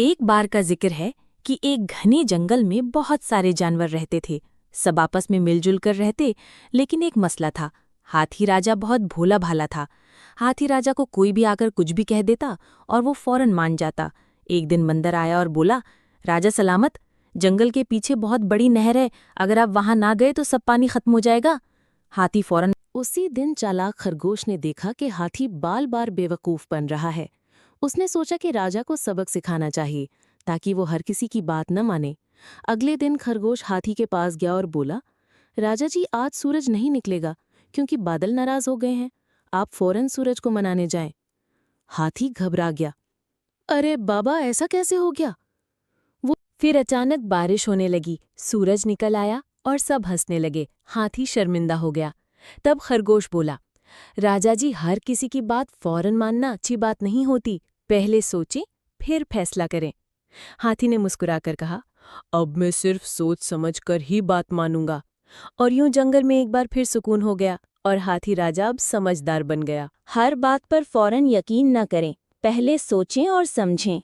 एक बार का जिक्र है कि एक घने जंगल में बहुत सारे जानवर रहते थे। सब आपस में मिलजुल कर रहते, लेकिन एक मसला था। हाथी राजा बहुत भोला भाला था। हाथी राजा को कोई भी आकर कुछ भी कह देता और वो फौरन मान जाता। एक दिन बंदर आया और बोला, राजा सलामत, जंगल के पीछे बहुत बड़ी नहर है, अगर आप वहां ना गए तो सब पानी खत्म हो जाएगा। हाथी फौरन। उसी दिन चालाक खरगोश ने देखा कि हाथी बार बार बेवकूफ बन रहा है। उसने सोचा कि राजा को सबक सिखाना चाहिए ताकि वो हर किसी की बात न माने। अगले दिन खरगोश हाथी के पास गया और बोला, राजा जी, आज सूरज नहीं निकलेगा क्योंकि बादल नाराज हो गए हैं। आप फौरन सूरज को मनाने जाएं। हाथी घबरा गया। अरे बाबा, ऐसा कैसे हो गया? फिर अचानक बारिश होने लगी, सूरज निकल आया और सब हंसने लगे। हाथी शर्मिंदा हो गया। तब खरगोश बोला, राजा जी, हर किसी की बात फौरन मानना अच्छी बात नहीं होती, पहले सोचें फिर फैसला करें। हाथी ने मुस्कुराकर कहा, अब मैं सिर्फ सोच समझ कर ही बात मानूंगा। और यूं जंगल में एक बार फिर सुकून हो गया और हाथी राजा अब समझदार बन गया। हर बात पर फौरन यकीन न करें, पहले सोचें और समझें।